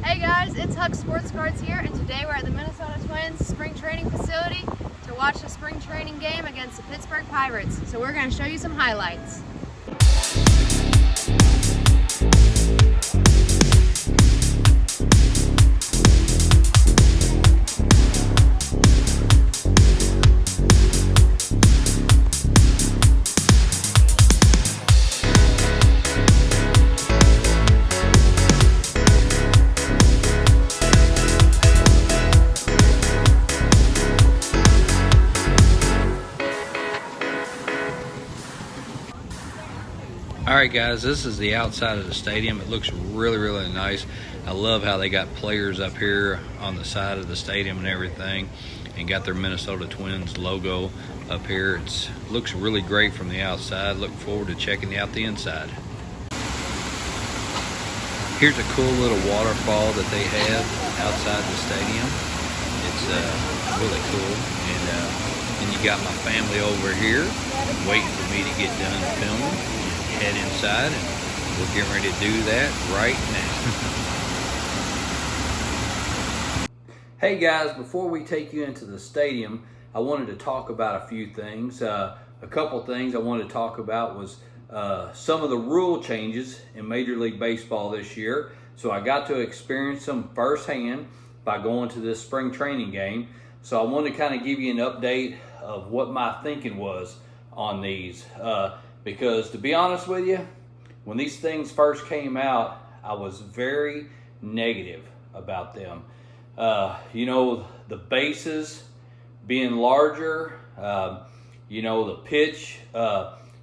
Hey guys, it's Huck Sports Cards here, and today we're at the Minnesota Twins spring training facility to watch the spring training game against the Pittsburgh Pirates. So we're going to show you some highlights. Alright guys, this is the outside of the stadium. It looks really nice. I love how they got players up here on the side of the stadium and everything, and got their Minnesota Twins logo up here. It looks really great from the outside. Looking forward to checking out the inside. Here's a cool little waterfall that they have outside the stadium. It's really cool, and you got my family over here waiting for me to get done filming. Head inside, and we're getting ready to do that right now. Hey guys, before we take you into the stadium, I wanted to talk about a few things. A couple things I wanted to talk about was some of the rule changes in Major League Baseball this year. So I got to experience them firsthand by going to this spring training game. So I wanted to kind of give you an update of what my thinking was on these. Because to be honest with you, when these things first came out, I was very negative about them. The bases being larger, the pitch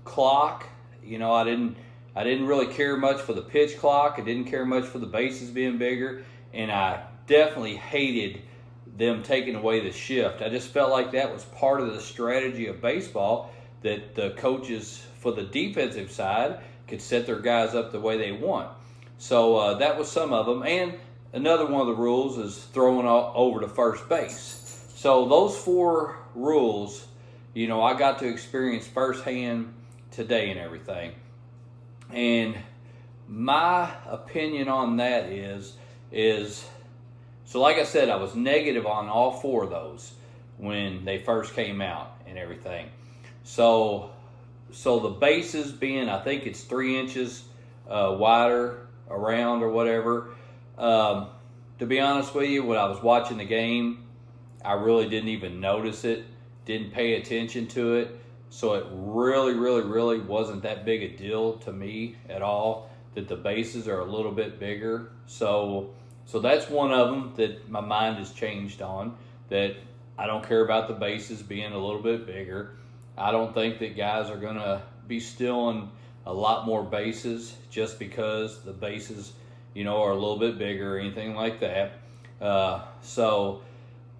clock. I didn't really care much for the pitch clock. I didn't care much for the bases being bigger, and I definitely hated them taking away the shift. I just felt like that was part of the strategy of baseball, that the coaches for the defensive side could set their guys up the way they want. So that was some of them. And another one of the rules is throwing over to first base. So those four rules, I got to experience firsthand today and everything. And my opinion on that is so like I said, I was negative on all four of those when they first came out and everything. So the bases being, I think it's 3 inches wider around or whatever. To be honest with you, when I was watching the game, I really didn't even notice it, didn't pay attention to it. So it really wasn't that big a deal to me at all that the bases are a little bit bigger. So that's one of them that my mind has changed on, that I don't care about the bases being a little bit bigger. I don't think that guys are going to be stealing a lot more bases just because the bases, are a little bit bigger or anything like that. So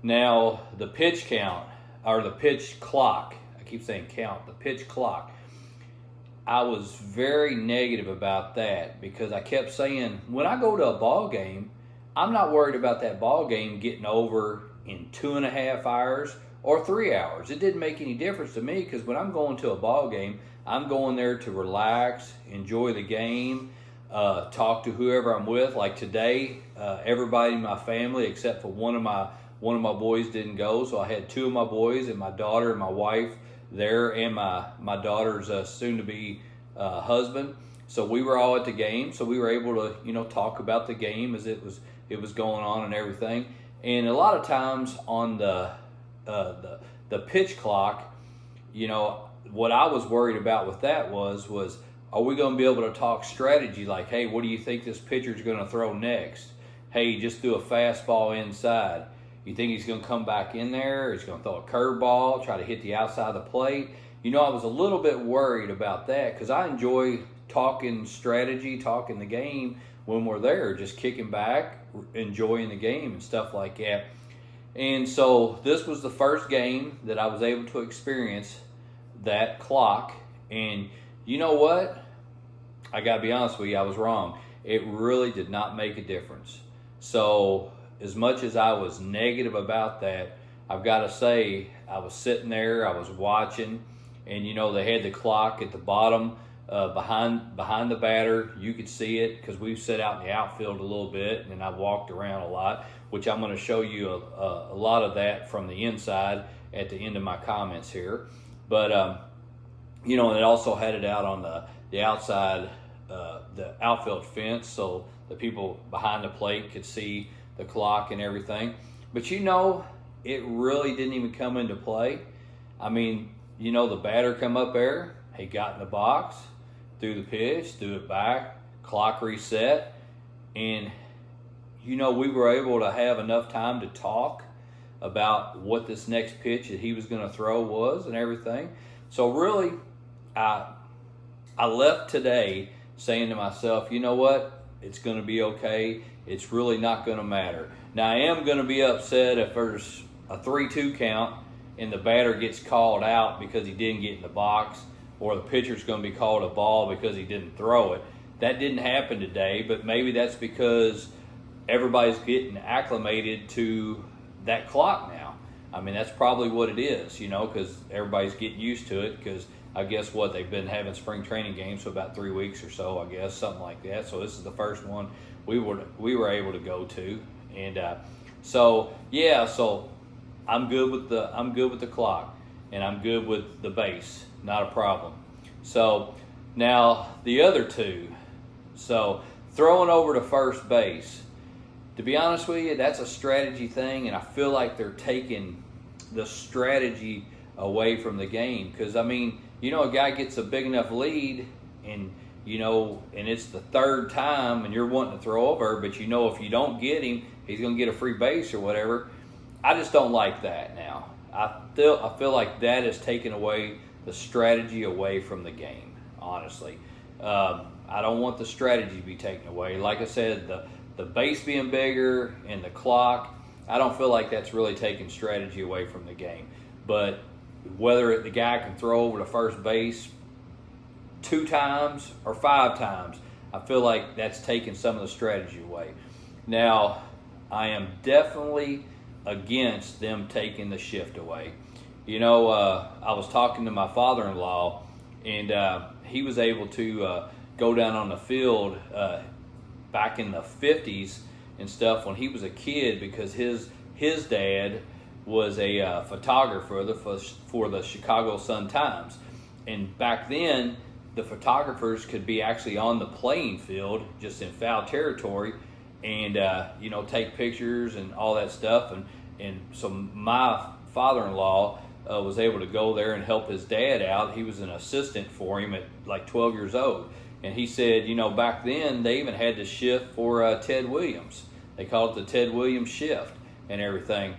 now the pitch count, or the pitch clock, I keep saying count, the pitch clock. I was very negative about that because I kept saying, when I go to a ball game, I'm not worried about that ball game getting over in 2.5 hours or 3 hours. It didn't make any difference to me, because when I'm going to a ball game, I'm going there to relax, enjoy the game, talk to whoever I'm with. Like today, everybody in my family except for one of my boys didn't go, so I had 2 of my boys and my daughter and my wife there, and my daughter's soon-to-be husband. So we were all at the game, so we were able to talk about the game as it was going on and everything. And a lot of times on the pitch clock, what I was worried about with that was are we going to be able to talk strategy, like, hey, what do you think this pitcher's going to throw next? Hey, just do a fastball inside. You think he's going to come back in there? He's going to throw a curveball, try to hit the outside of the plate? I was a little bit worried about that, because I enjoy talking strategy, talking the game when we're there, just kicking back, enjoying the game and stuff like that. And so this was the first game that I was able to experience that clock. And you know what? I got to be honest with you, I was wrong. It really did not make a difference. So as much as I was negative about that, I've got to say, I was sitting there, I was watching, and they had the clock at the bottom behind the batter. You could see it because we've set out in the outfield a little bit, and I've walked around a lot, which I'm going to show you a lot of that from the inside at the end of my comments here. But you know, and it also had it out on the outside, the outfield fence, so the people behind the plate could see the clock and everything. But you know, it really didn't even come into play. I mean, you know, the batter come up there, he got in the box, threw the pitch, threw it back, clock reset, and you know, we were able to have enough time to talk about what this next pitch that he was going to throw was and everything. So really, I left today saying to myself, you know what, it's going to be okay. It's really not going to matter. Now, I am going to be upset if there's a 3-2 count and the batter gets called out because he didn't get in the box, or the pitcher's going to be called a ball because he didn't throw it. That didn't happen today, but maybe that's because everybody's getting acclimated to that clock now. I mean, that's probably what it is, you know, because everybody's getting used to it, because I guess they've been having spring training games for about 3 weeks or so, I guess, something like that. So this is the first one we were able to go to, and so yeah, so I'm good with the clock, and I'm good with the base, not a problem. So now the other two, so throwing over to first base. To be honest with you, that's a strategy thing, and I feel like they're taking the strategy away from the game. Because, I mean, you know, a guy gets a big enough lead, and, you know, and it's the third time, and you're wanting to throw over, but you know if you don't get him, he's going to get a free base or whatever. I just don't like that now. I feel like that is taking away the strategy away from the game, honestly. I don't want the strategy to be taken away. Like I said, the base being bigger and the clock, I don't feel like that's really taking strategy away from the game. But whether the guy can throw over to first base 2 times or 5 times, I feel like that's taking some of the strategy away. Now, I am definitely against them taking the shift away. You know, I was talking to my father-in-law, and he was able to go down on the field back in the 50s and stuff when he was a kid, because his dad was a photographer for the Chicago Sun-Times. And back then, the photographers could be actually on the playing field, just in foul territory, and you know, take pictures and all that stuff. And so my father-in-law was able to go there and help his dad out. He was an assistant for him at like 12 years old. And he said, you know, back then they even had to shift for Ted Williams. They called it the Ted Williams shift and everything.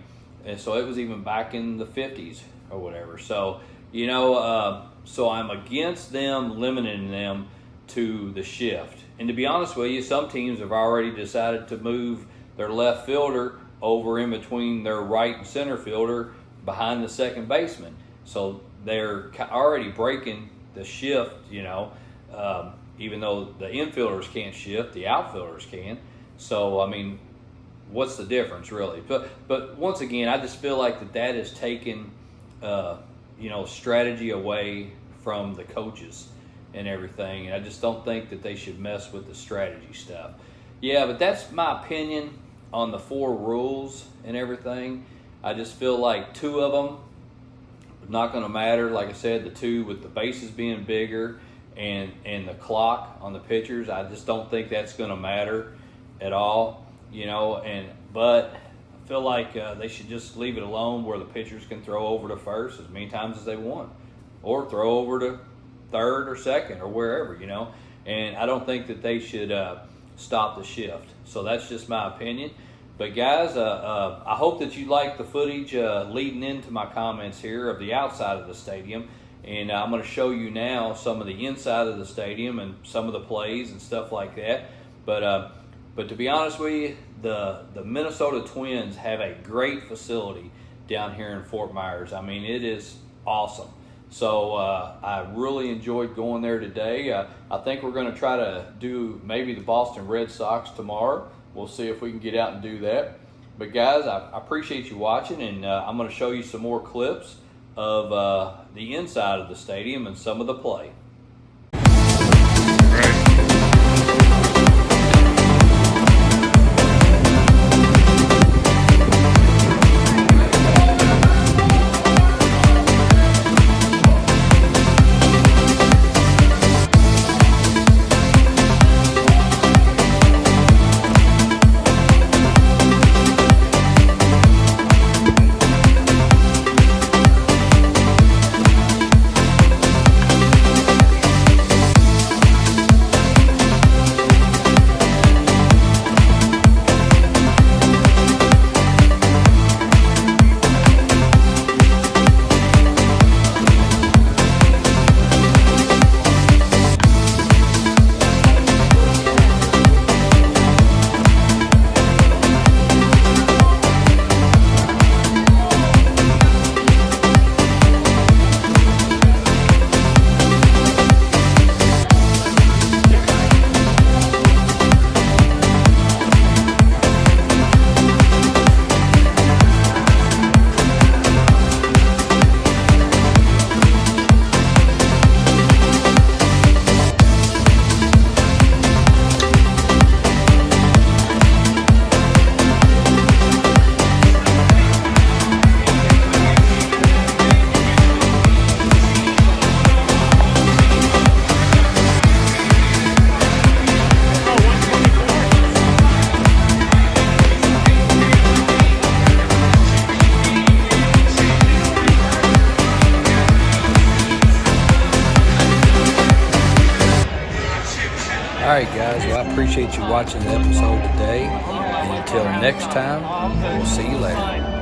And so it was even back in the 50s or whatever. So, you know, so I'm against them limiting them to the shift. And to be honest with you, some teams have already decided to move their left fielder over in between their right and center fielder behind the second baseman. So they're already breaking the shift, you know. Even though the infielders can't shift, the outfielders can. So, I mean, what's the difference, really? But once again, I just feel like that is taking, you know, strategy away from the coaches and everything. And I just don't think that they should mess with the strategy stuff. Yeah, but that's my opinion on the 4 rules and everything. I just feel like 2 of them are not going to matter. Like I said, the 2 with the bases being bigger and the clock on the pitchers, I just don't think that's going to matter at all, you know. But I feel like they should just leave it alone, where the pitchers can throw over to first as many times as they want, or throw over to third or second or wherever, you know. And I don't think that they should stop the shift. So that's just my opinion. But guys, I hope that you like the footage leading into my comments here of the outside of the stadium. And I'm going to show you now some of the inside of the stadium and some of the plays and stuff like that. But to be honest with you, the Minnesota Twins have a great facility down here in Fort Myers. I mean, it is awesome. So I really enjoyed going there today. I think we're going to try to do maybe the Boston Red Sox tomorrow. We'll see if we can get out and do that. But guys, I appreciate you watching, and I'm going to show you some more clips of the inside of the stadium and some of the play. guys. Well, I appreciate you watching the episode today. And until next time, we'll see you later.